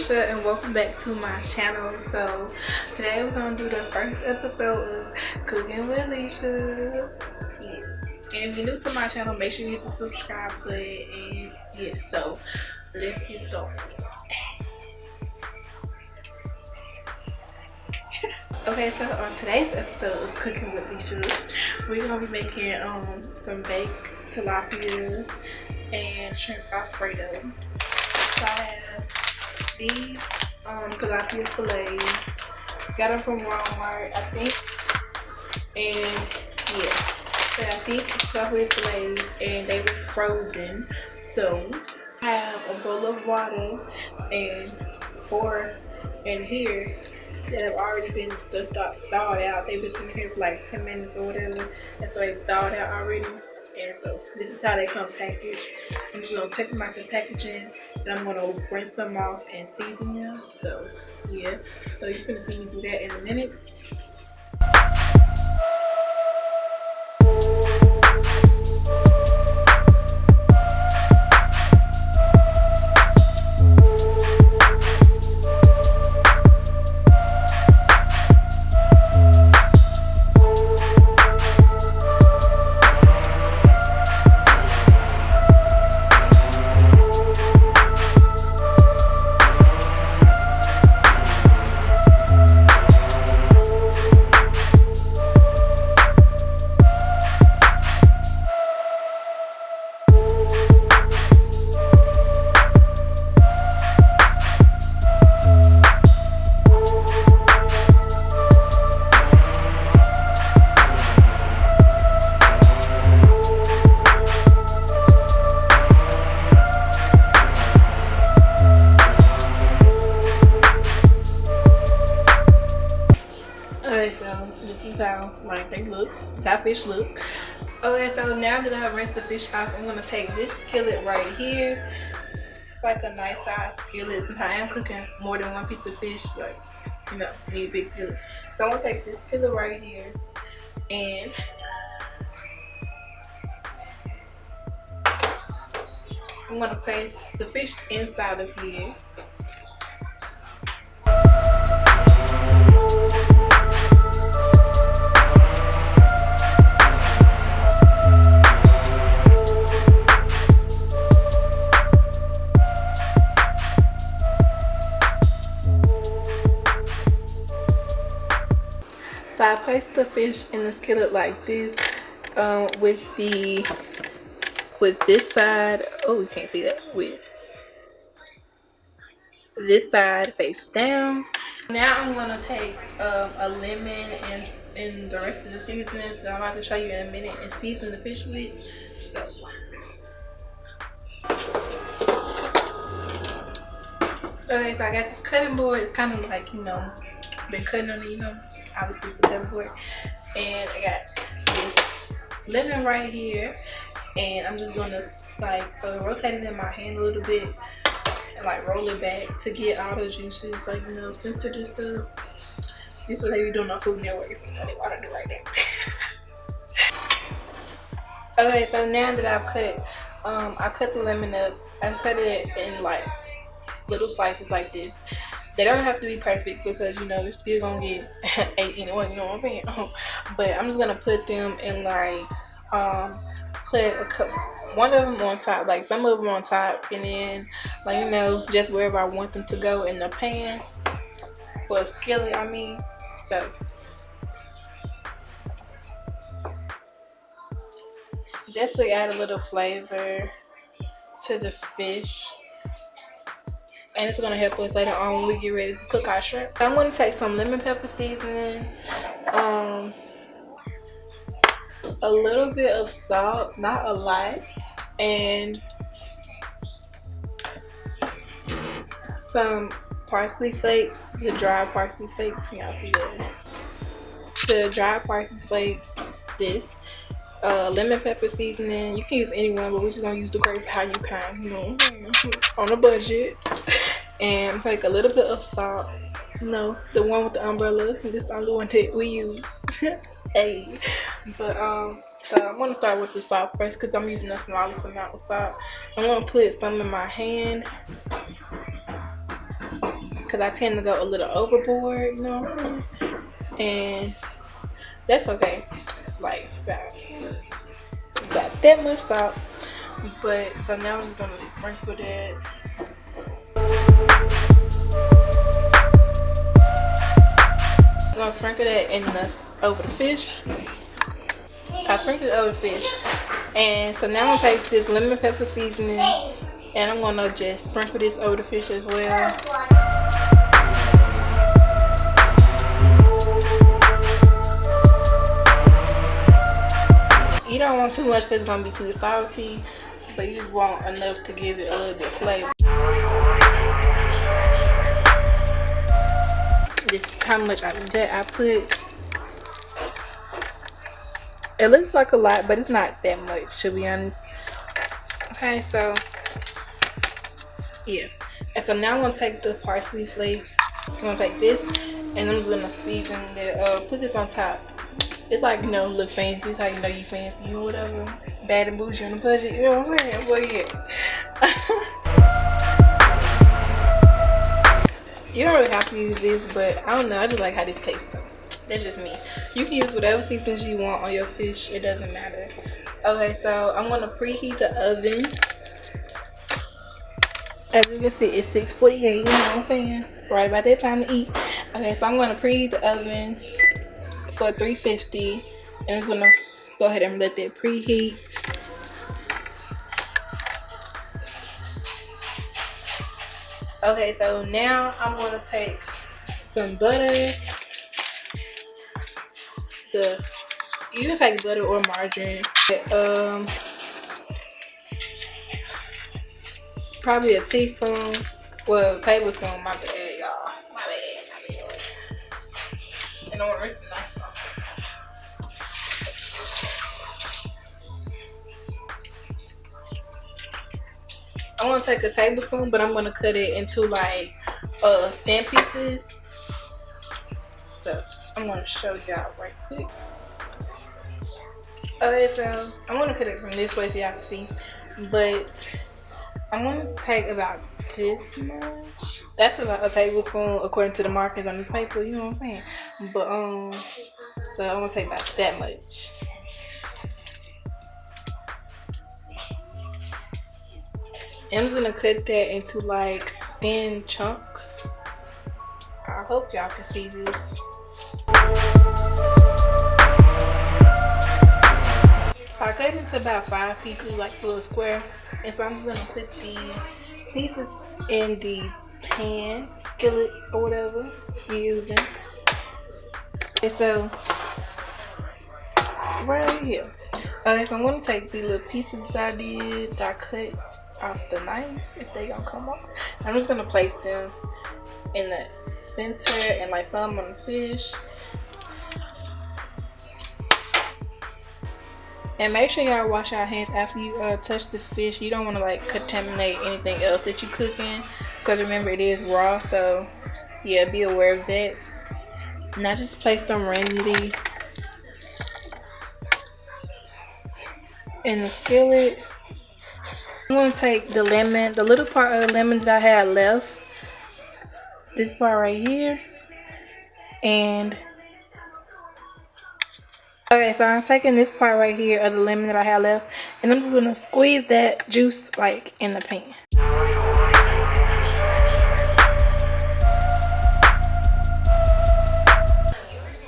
Licia and welcome back to my channel. So today we're gonna do the first episode of Cooking with Licia. Yeah. And if you're new to my channel, make sure you hit the subscribe button. And yeah, so let's get started. Okay, so on today's episode of Cooking with Licia, we're gonna be making some baked tilapia and shrimp Alfredo. So I have these tilapia fillets. Got them from Walmart, I think. And yeah, so I got these tilapia fillets and they were frozen. So I have a bowl of water and 4 in here that have already been thawed out. They've been in here for like 10 minutes or whatever, and so they thawed out already. And so this is how they come packaged. I'm just gonna take them out the packaging, and I'm gonna rinse them off and season them. So yeah, so you're gonna see me do that in a minute. This is how they look. This is how fish look. Okay, so now that I've rinsed the fish off, I'm gonna take this skillet right here. It's like a nice size skillet. Since I am cooking more than one piece of fish, like, you know, need a big skillet. So I'm gonna take this skillet right here and I'm gonna place the fish inside of here. So I placed the fish in the skillet like this, with this side. Oh, you can't see that. With this side face down. Now I'm gonna take a lemon and the rest of the seasonings that I'm about to show you in a minute and season the fish with. So. Okay, so I got this cutting board. It's kind of like, you know, been cutting on it, you know. Obviously it's a cutting board, and I got this lemon right here, and I'm just gonna like rotate it in my hand a little bit and like roll it back to get all the juices, like, you know, sent to this stuff. This is what they be doing on Food Network. You know, they want to do right now. Okay, so now that I've cut, I cut the lemon up. I cut it in like little slices like this. They don't have to be perfect because, you know, you're still gonna get 8 anyway, you know what I'm saying? But I'm just gonna put them in like, one of them on top, like some of them on top, and then, like, you know, just wherever I want them to go in the pan or skillet, I mean. So just to add a little flavor to the fish. And it's gonna help us later on when we get ready to cook our shrimp. So I'm gonna take some lemon pepper seasoning, a little bit of salt, not a lot, and some parsley flakes, the dry parsley flakes. Can y'all see that? The dry parsley flakes, this. Lemon pepper seasoning. You can use any one, but we're just gonna use the Great Value kind, you know, on a budget. And take a little bit of salt. No, the one with the umbrella. This is the only one that we use. Hey, but so I'm gonna start with the salt first because I'm using the smallest amount of salt. I'm gonna put some in my hand because I tend to go a little overboard, you know what I'm saying? And that's okay. Like about that much salt. But so now I'm just gonna sprinkle that. I'm gonna sprinkle that over the fish. I sprinkled it over the fish. And so now I'm gonna take this lemon pepper seasoning and I'm gonna just sprinkle this over the fish as well. You don't want too much because it's gonna be too salty, but you just want enough to give it a little bit of flavor. This is how much that I put. It looks like a lot, but it's not that much, to be honest. Okay, so yeah. And so now I'm gonna take the parsley flakes. I'm gonna take this, and I'm just gonna season it. Put this on top. It's like, you know, look fancy. It's how you know you fancy or whatever. Bad and bougie on the budget. You know what I'm saying? But yeah. You don't really have to use this, but I don't know. I just like how this tastes. So that's just me. You can use whatever seasonings you want on your fish. It doesn't matter. Okay, so I'm gonna preheat the oven. As you can see, it's 6:48. You know what I'm saying? Right about that time to eat. Okay, so I'm gonna preheat the oven for 350, and I'm just gonna go ahead and let that preheat. Okay, so now I'm gonna take some butter. You can take butter or margarine. Probably a teaspoon, well, tablespoon. My bad, y'all. My bad. And I want to rinse the knife off. I want to take a tablespoon, but I'm going to cut it into like thin pieces. So I'm going to show y'all right quick. Okay, so I'm going to cut it from this way so y'all can see. But I'm going to take about this much. That's about a tablespoon according to the markings on this paper, you know what I'm saying? But so I'm going to take about that much. And I'm just gonna cut that into like thin chunks. I hope y'all can see this. So I cut it into about 5 pieces, like a little square. And so I'm just gonna put the pieces in the pan, skillet, or whatever you're using. And so right here. Okay, so I'm gonna take the little pieces I cut off the knife, if they gonna come off. I'm just gonna place them in the center and like some on the fish. And make sure y'all wash your hands after you touch the fish. You don't want to like contaminate anything else that you're cooking, because remember it is raw. So yeah, be aware of that. Now just place them randomly in the skillet. I'm going to take the lemon, the little part of the lemon that I had left, this part right here, and okay, so I'm taking this part right here of the lemon that I had left, and I'm just going to squeeze that juice like in the pan.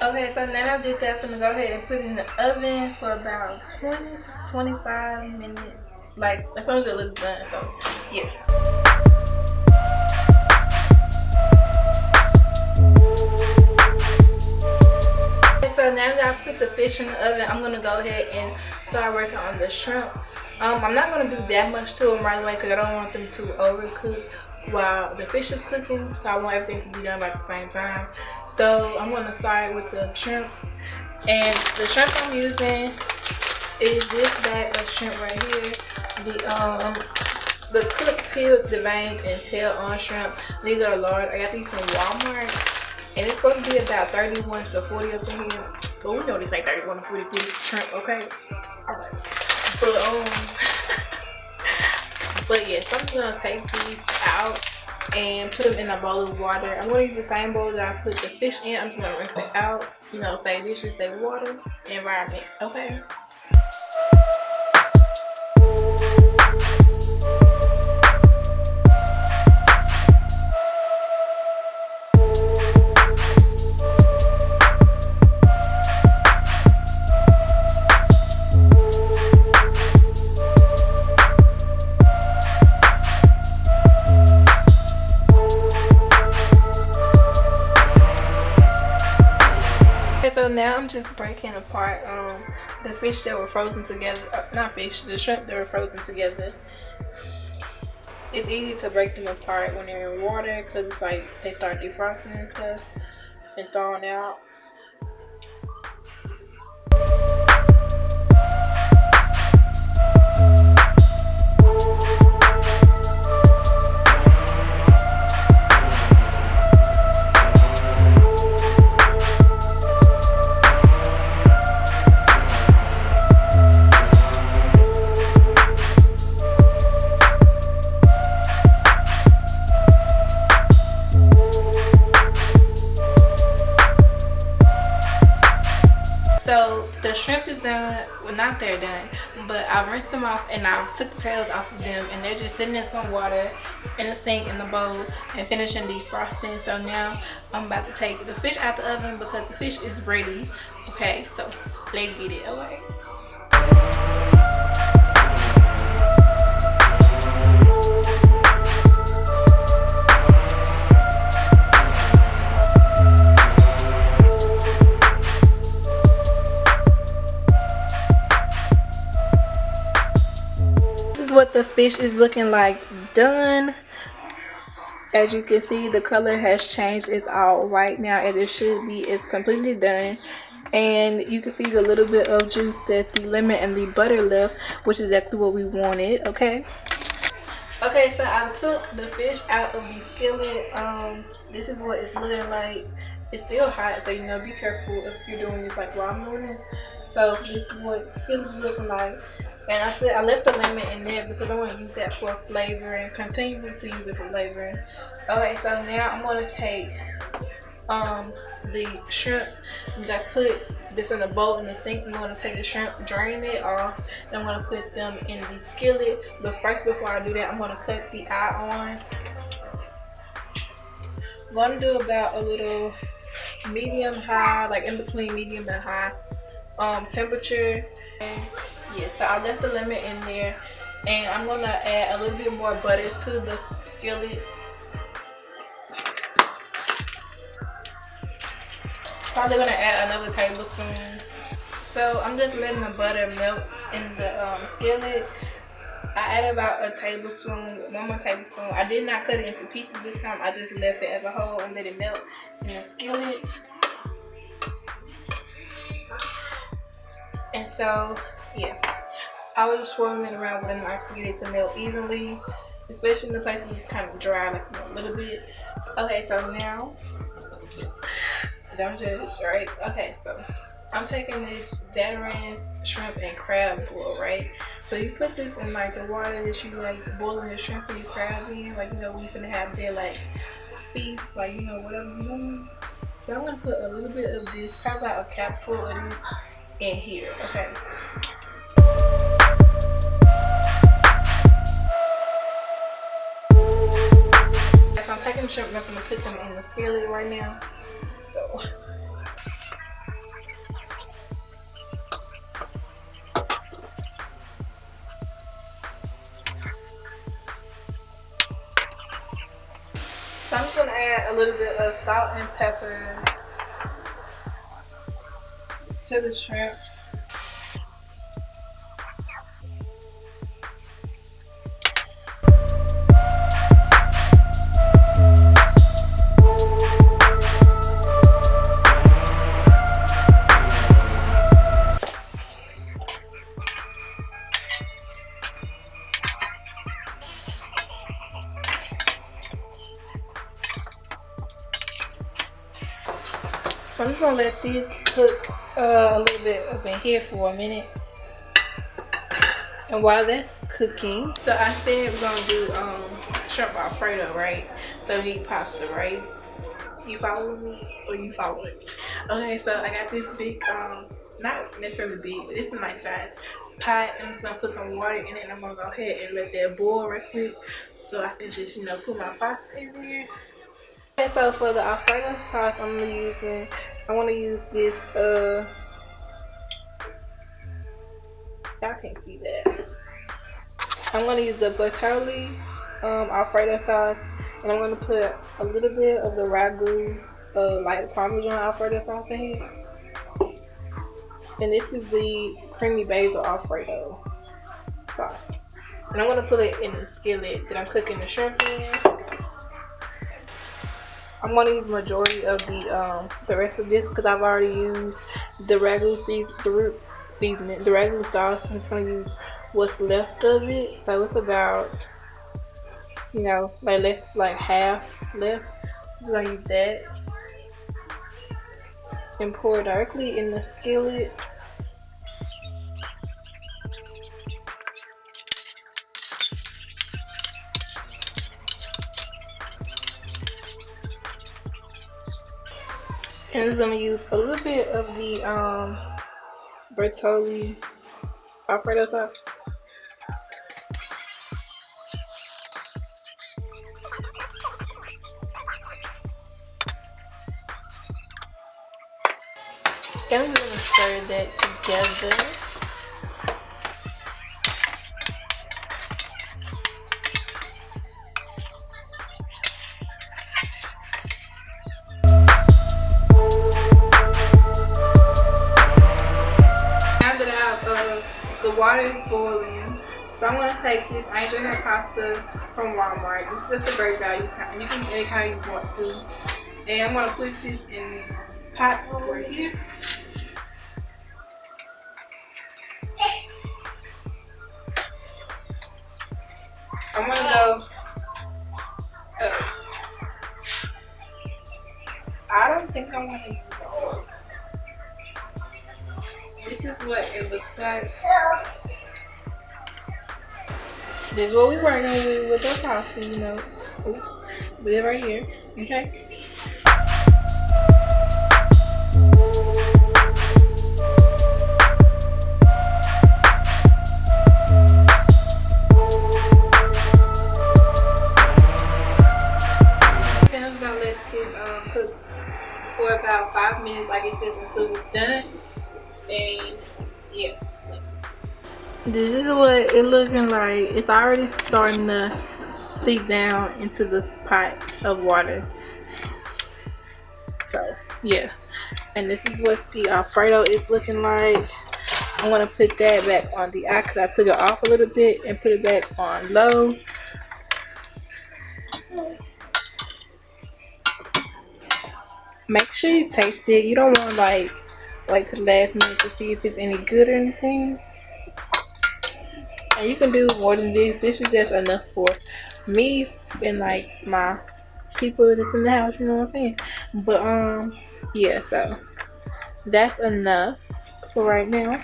Okay, so now I did that, I'm going to go ahead and put it in the oven for about 20 to 25 minutes. Like, as soon as it looks done, so yeah. So now that I put the fish in the oven, I'm gonna go ahead and start working on the shrimp. I'm not gonna do that much to them right away because I don't want them to overcook while the fish is cooking. So I want everything to be done at the same time. So I'm gonna start with the shrimp, and the shrimp I'm using is this bag of shrimp right here. The cooked, peeled, deveined, and tail on shrimp. These are large. I got these from Walmart, and it's supposed to be about 31 to 40 up in here. But we know this ain't 31 to 40 shrimp, okay? All right. But but yeah, so I'm gonna take these out and put them in a bowl of water. I'm going to use the same bowl that I put the fish in. I'm just going to rinse it out. You know, say dishes, say water, environment. Okay. So now I'm just breaking apart the fish that were frozen together, not fish, the shrimp that were frozen together. It's easy to break them apart when they're in water because it's like they start defrosting and stuff and thawing out. So the shrimp is done. Well, not they're done, but I rinsed them off and I took the tails off of them, and they're just sitting in some water in a sink in the bowl and finishing defrosting. So now I'm about to take the fish out the oven because the fish is ready. Okay, so let's get it away. What the fish is looking like done. As you can see, the color has changed. It's all white now as it should be. It's completely done, and you can see the little bit of juice that the lemon and the butter left, which is exactly what we wanted. Okay, so I took the fish out of the skillet. This is what it's looking like. It's still hot, so you know, be careful if you're doing this like while I'm doing this. So this is what the skillet is looking like. And I said I left the lemon in there because I want to use that for flavor and continue to use it for flavoring. Okay, so now I'm going to take the shrimp that I put this in a bowl in the sink. I'm going to take the shrimp, drain it off, and I'm going to put them in the skillet. But first, before I do that, I'm going to cut the eye on. I'm going to do about a little medium high, like in between medium and high temperature. And yeah, so I left the lemon in there, and I'm gonna add a little bit more butter to the skillet. Probably gonna add another tablespoon. So I'm just letting the butter melt in the skillet. I added about a tablespoon, one more tablespoon. I did not cut it into pieces this time. I just left it as a whole and let it melt in the skillet. And so, yeah, I was just swirling it around with a knife to get it to melt evenly, especially in the places it's kind of dry, like a little bit. Okay, so now, don't judge, right? Okay, so I'm taking this Zatarain's shrimp and crab boil, right? So you put this in like the water that you like boiling the shrimp and your crab in, like, you know, we finna have their like feast, like, you know, whatever you want. So I'm gonna put a little bit of this, probably about a capful of this in here. Okay. So I'm taking the shrimp and I'm gonna put them in the skillet right now. So I'm just gonna add a little bit of salt and pepper to the shrimp. So I'm just gonna let these cook a little bit up in here for a minute. And while that's cooking, so I said we're gonna do shrimp Alfredo, right? So we need pasta, right? You following me or you following me? Okay, so I got this big, not necessarily big, but it's a nice size pot. I'm just gonna put some water in it and I'm gonna go ahead and let that boil real quick so I can just, you know, put my pasta in there. Okay, so for the Alfredo sauce I want to use this, y'all can't see that. I'm gonna use the Bertolli Alfredo sauce, and I'm gonna put a little bit of the ragu, like Parmesan Alfredo sauce in here. And this is the creamy basil Alfredo sauce. And I'm gonna put it in the skillet that I'm cooking the shrimp in. I'm gonna use majority of the rest of this because I've already used the ragu seasoning, the ragu sauce. I'm just gonna use what's left of it. So it's about, you know, like half left. So I'm just gonna use that and pour directly in the skillet. And I'm just gonna use a little bit of the Bertolli Alfredo sauce. And I'm just gonna stir that together. The water is boiling, so I'm gonna take this angel hair pasta from Walmart. It's just a great value kind. You can make it how you want to. And I'm gonna put this in the pot right here. I'm gonna go up. I don't think I want to use the oil. This is what it looks like. This is what we working with our pasta, you know. Oops. Put it right here. Okay. Okay, I'm just gonna let this cook for about 5 minutes, like it says, until it's done. And yeah, this is what it looking like. It's already starting to seep down into the pot of water. So yeah, and this is what the Alfredo is looking like. I'm gonna put that back on the eye because I took it off a little bit and put it back on low. Make sure you taste it. You don't want to like wait to the last minute to see if it's any good or anything. And you can do more than this. This is just enough for me and like my people that's in the house, you know what I'm saying? But yeah, so that's enough for right now.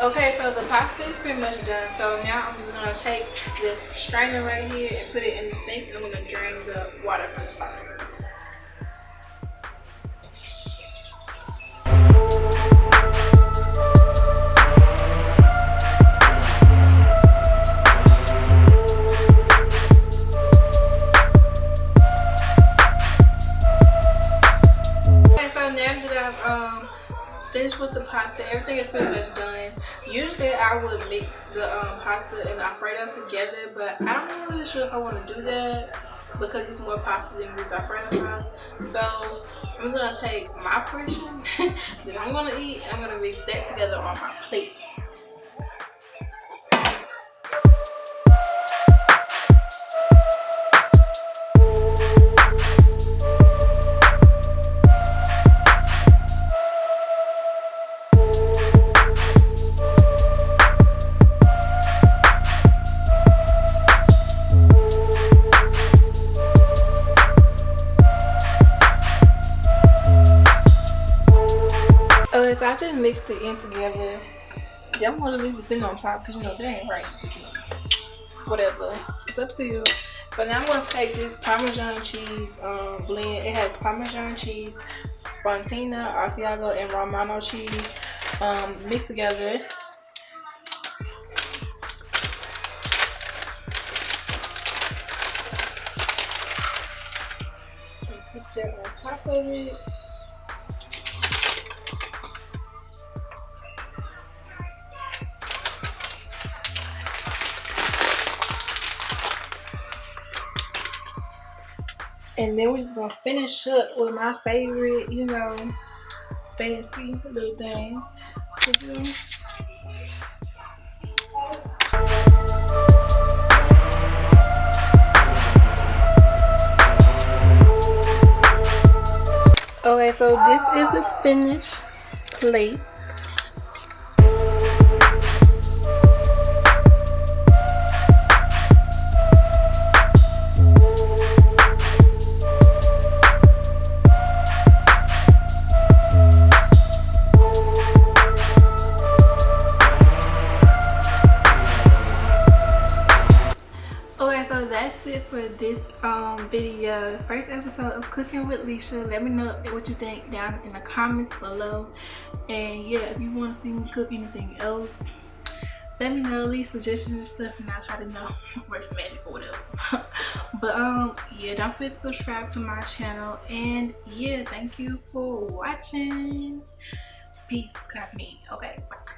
Okay, so the pasta is pretty much done. So now I'm just gonna take this strainer right here and put it in the sink, and I'm gonna drain the water from the pasta. Finished with the pasta. Everything is pretty much done. Usually I would mix the pasta and Alfredo together, but I'm not really sure if I want to do that because it's more pasta than this Alfredo sauce. So I'm gonna take my portion that I'm gonna eat and I'm gonna mix that together on my plate. So I just mixed it in together. Y'all want to leave it sitting on top because you know that ain't right. whatever. It's up to you. So now I'm going to take this Parmesan cheese blend. It has Parmesan cheese, Fontina, Asiago, and Romano cheese mixed together. Put that on top of it. And then we're just gonna finish up with my favorite, you know, fancy little thing to do. Okay, so this is a finished plate. Okay, so that's it for this video, the first episode of Cooking with Licia. Let me know what you think down in the comments below. And yeah, if you want to see me cook anything else, let me know, leave suggestions and stuff, and I'll try to know where's magic or whatever. But yeah, don't forget to subscribe to my channel. And yeah, thank you for watching. Peace, company. Okay, bye.